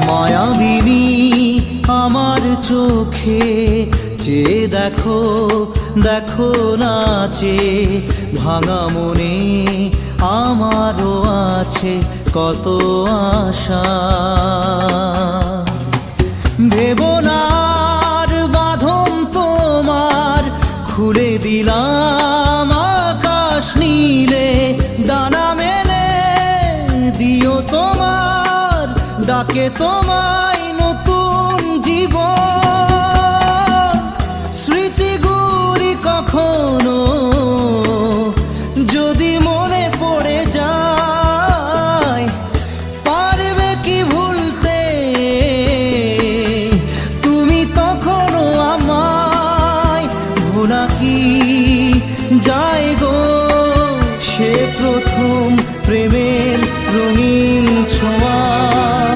মায়াবিনী আমার চোখে চেয়ে দেখো, দেখো নাচে ভাঙা মনে আমারও আছে কত আশা। ভেবো না আর বাঁধন তোমার, খুলে দিলাম আকাশ নীলে, ডানা মেলে দিও তোমার ডাকে তোমায়